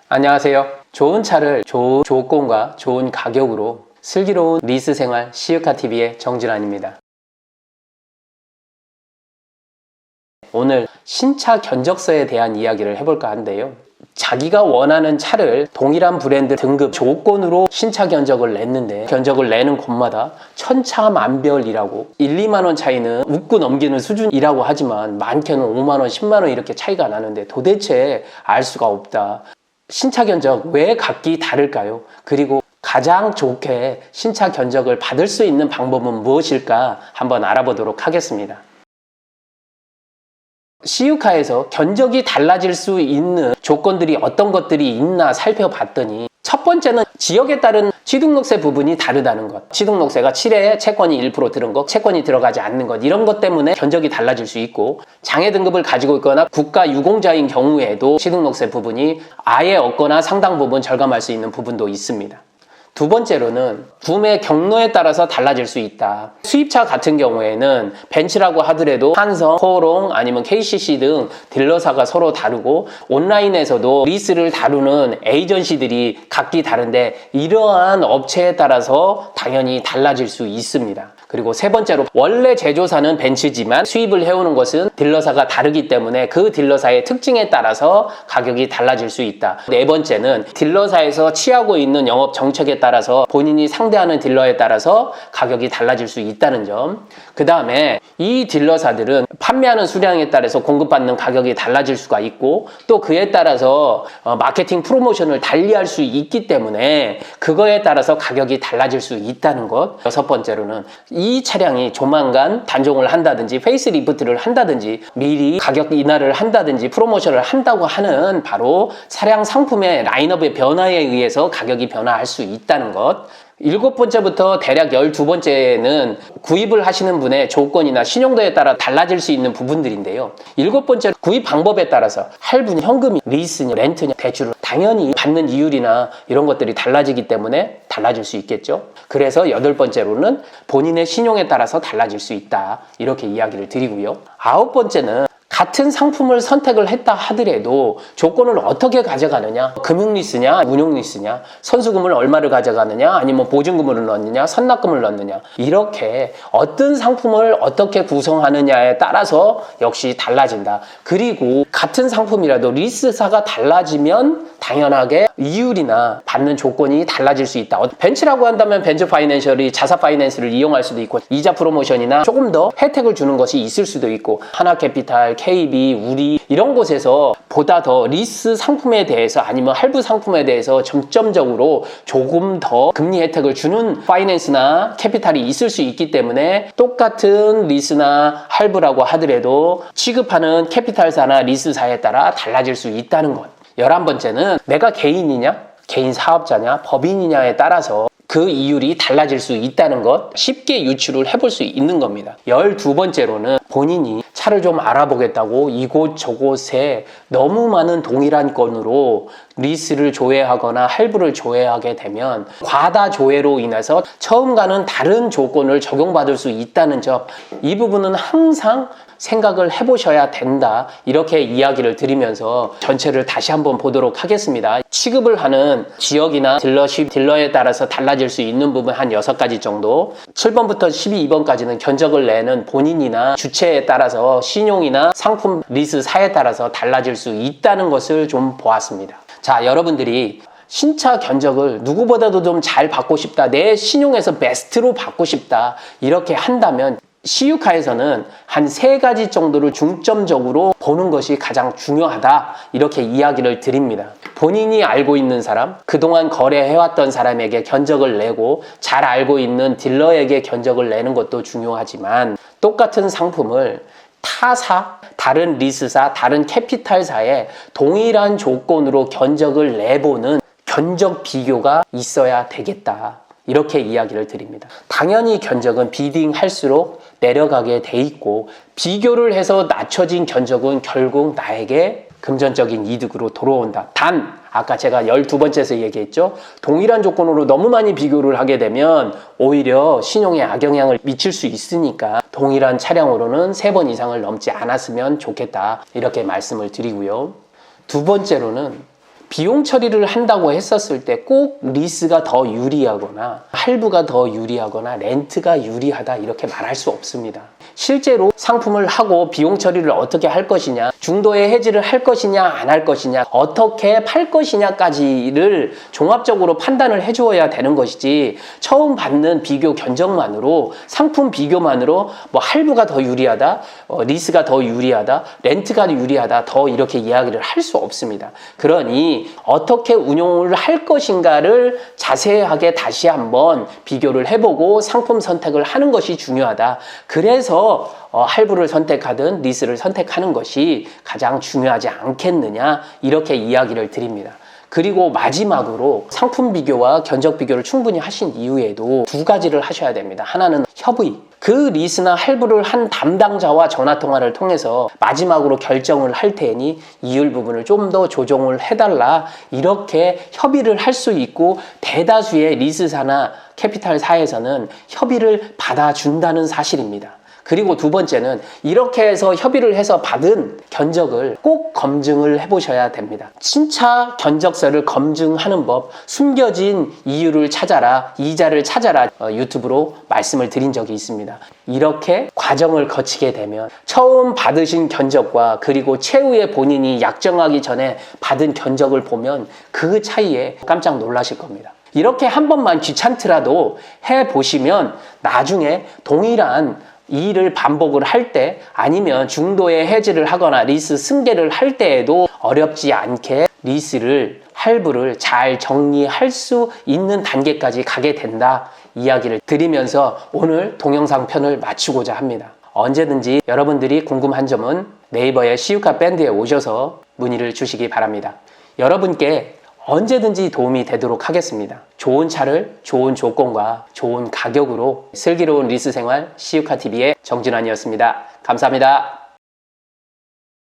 안녕하세요. 좋은 차를 좋은 조건과 좋은 가격으로 슬기로운 리스 생활 시우카TV의 정진환입니다. 오늘 신차 견적서에 대한 이야기를 해볼까 하는데요. 자기가 원하는 차를 동일한 브랜드 등급 조건으로 신차 견적을 냈는데 견적을 내는 곳마다 천차만별이라고 1, 2만원 차이는 웃고 넘기는 수준이라고 하지만 많게는 5만원, 10만원 이렇게 차이가 나는데 도대체 알 수가 없다. 신차 견적 왜 각기 다를까요? 그리고 가장 좋게 신차 견적을 받을 수 있는 방법은 무엇일까 한번 알아보도록 하겠습니다. 시우카에서 견적이 달라질 수 있는 조건들이 어떤 것들이 있나 살펴봤더니 첫 번째는 지역에 따른 취등록세 부분이 다르다는 것. 취등록세가 7회 채권이 1% 들은 것, 채권이 들어가지 않는 것 이런 것 때문에 견적이 달라질 수 있고 장애 등급을 가지고 있거나 국가 유공자인 경우에도 취등록세 부분이 아예 없거나 상당 부분 절감할 수 있는 부분도 있습니다. 두 번째로는 구매 경로에 따라서 달라질 수 있다. 수입차 같은 경우에는 벤츠라고 하더라도 한성, 코오롱 아니면 KCC 등 딜러사가 서로 다르고 온라인에서도 리스를 다루는 에이전시들이 각기 다른데 이러한 업체에 따라서 당연히 달라질 수 있습니다. 그리고 세 번째로 원래 제조사는 벤츠지만 수입을 해오는 것은 딜러사가 다르기 때문에 그 딜러사의 특징에 따라서 가격이 달라질 수 있다. 네 번째는 딜러사에서 취하고 있는 영업 정책에 따라서 본인이 상대하는 딜러에 따라서 가격이 달라질 수 있다는 점. 그 다음에 이 딜러사들은 판매하는 수량에 따라서 공급받는 가격이 달라질 수가 있고 또 그에 따라서 마케팅 프로모션을 달리할 수 있기 때문에 그거에 따라서 가격이 달라질 수 있다는 것. 여섯 번째로는 이 차량이 조만간 단종을 한다든지 페이스리프트를 한다든지 미리 가격 인하를 한다든지 프로모션을 한다고 하는 바로 차량 상품의 라인업의 변화에 의해서 가격이 변화할 수 있다는 것. 일곱 번째부터 대략 12번째는 구입을 하시는 분의 조건이나 신용도에 따라 달라질 수 있는 부분들인데요. 일곱 번째 구입 방법에 따라서 할부냐, 현금이, 리스냐, 렌트냐, 대출을 당연히 받는 이율이나 이런 것들이 달라지기 때문에 달라질 수 있겠죠. 그래서 여덟 번째로는 본인의 신용에 따라서 달라질 수 있다. 이렇게 이야기를 드리고요. 아홉 번째는 같은 상품을 선택을 했다 하더라도 조건을 어떻게 가져가느냐, 금융리스냐, 운용리스냐, 선수금을 얼마를 가져가느냐, 아니면 보증금을 넣느냐, 선납금을 넣느냐 이렇게 어떤 상품을 어떻게 구성하느냐에 따라서 역시 달라진다. 그리고 같은 상품이라도 리스사가 달라지면 당연하게 이율이나 받는 조건이 달라질 수 있다. 벤츠라고 한다면 벤츠 파이낸셜이 자사 파이낸스를 이용할 수도 있고 이자 프로모션이나 조금 더 혜택을 주는 것이 있을 수도 있고 하나캐피탈, KB, 우리 이런 곳에서 보다 더 리스 상품에 대해서 아니면 할부 상품에 대해서 점점적으로 조금 더 금리 혜택을 주는 파이낸스나 캐피탈이 있을 수 있기 때문에 똑같은 리스나 할부라고 하더라도 취급하는 캐피탈사나 리스사에 따라 달라질 수 있다는 것. 11번째는 내가 개인이냐, 개인 사업자냐, 법인이냐에 따라서 그 이율이 달라질 수 있다는 것 쉽게 유추를 해볼 수 있는 겁니다. 12번째로는 본인이 차를 좀 알아보겠다고 이곳저곳에 너무 많은 동일한 건으로 리스를 조회하거나 할부를 조회하게 되면 과다 조회로 인해서 처음과는 다른 조건을 적용받을 수 있다는 점, 이 부분은 항상 생각을 해보셔야 된다. 이렇게 이야기를 드리면서 전체를 다시 한번 보도록 하겠습니다. 취급을 하는 지역이나 딜러십, 딜러에 따라서 달라질 수 있는 부분 한 6가지 정도. 7번부터 12번까지는 견적을 내는 본인이나 주체에 따라서 신용이나 상품 리스사에 따라서 달라질 수 있다는 것을 좀 보았습니다. 자, 여러분들이 신차 견적을 누구보다도 좀 잘 받고 싶다. 내 신용에서 베스트로 받고 싶다. 이렇게 한다면 시우카에서는 한 3가지 정도를 중점적으로 보는 것이 가장 중요하다. 이렇게 이야기를 드립니다. 본인이 알고 있는 사람, 그동안 거래해왔던 사람에게 견적을 내고 잘 알고 있는 딜러에게 견적을 내는 것도 중요하지만 똑같은 상품을 타사, 다른 리스사, 다른 캐피탈사에 동일한 조건으로 견적을 내보는 견적 비교가 있어야 되겠다. 이렇게 이야기를 드립니다. 당연히 견적은 비딩할수록 내려가게 돼 있고 비교를 해서 낮춰진 견적은 결국 나에게 금전적인 이득으로 돌아온다. 단 아까 제가 12번째에서 얘기했죠. 동일한 조건으로 너무 많이 비교를 하게 되면 오히려 신용에 악영향을 미칠 수 있으니까 동일한 차량으로는 3번 이상을 넘지 않았으면 좋겠다. 이렇게 말씀을 드리고요. 두 번째로는 비용 처리를 한다고 했었을 때 꼭 리스가 더 유리하거나 할부가 더 유리하거나 렌트가 유리하다 이렇게 말할 수 없습니다. 실제로 상품을 하고 비용 처리를 어떻게 할 것이냐, 중도에 해지를 할 것이냐 안 할 것이냐, 어떻게 팔 것이냐까지를 종합적으로 판단을 해주어야 되는 것이지, 처음 받는 비교 견적만으로, 상품 비교만으로 뭐 할부가 더 유리하다, 리스가 더 유리하다, 렌트가 유리하다, 더 이렇게 이야기를 할 수 없습니다. 그러니 어떻게 운용을 할 것인가를 자세하게 다시 한번 비교를 해보고 상품 선택을 하는 것이 중요하다. 그래서 할부를 선택하든 리스를 선택하는 것이 가장 중요하지 않겠느냐, 이렇게 이야기를 드립니다. 그리고 마지막으로 상품 비교와 견적 비교를 충분히 하신 이후에도 두 가지를 하셔야 됩니다. 하나는 협의. 그 리스나 할부를 한 담당자와 전화통화를 통해서 마지막으로 결정을 할 테니 이율 부분을 좀 더 조정을 해달라, 이렇게 협의를 할 수 있고, 대다수의 리스사나 캐피탈사에서는 협의를 받아준다는 사실입니다. 그리고 두 번째는 이렇게 해서 협의를 해서 받은 견적을 꼭 검증을 해보셔야 됩니다. 신차 견적서를 검증하는 법, 숨겨진 이유를 찾아라, 이자를 찾아라, 유튜브로 말씀을 드린 적이 있습니다. 이렇게 과정을 거치게 되면 처음 받으신 견적과 그리고 최후에 본인이 약정하기 전에 받은 견적을 보면 그 차이에 깜짝 놀라실 겁니다. 이렇게 한 번만 귀찮더라도 해보시면 나중에 동일한 이 일을 반복을 할 때, 아니면 중도에 해지를 하거나 리스 승계를 할 때에도 어렵지 않게 리스를, 할부를 잘 정리할 수 있는 단계까지 가게 된다, 이야기를 드리면서 오늘 동영상 편을 마치고자 합니다. 언제든지 여러분들이 궁금한 점은 네이버의 시우카 밴드에 오셔서 문의를 주시기 바랍니다. 여러분께 언제든지 도움이 되도록 하겠습니다. 좋은 차를 좋은 조건과 좋은 가격으로 슬기로운 리스 생활 시우카TV의 정진환이었습니다. 감사합니다.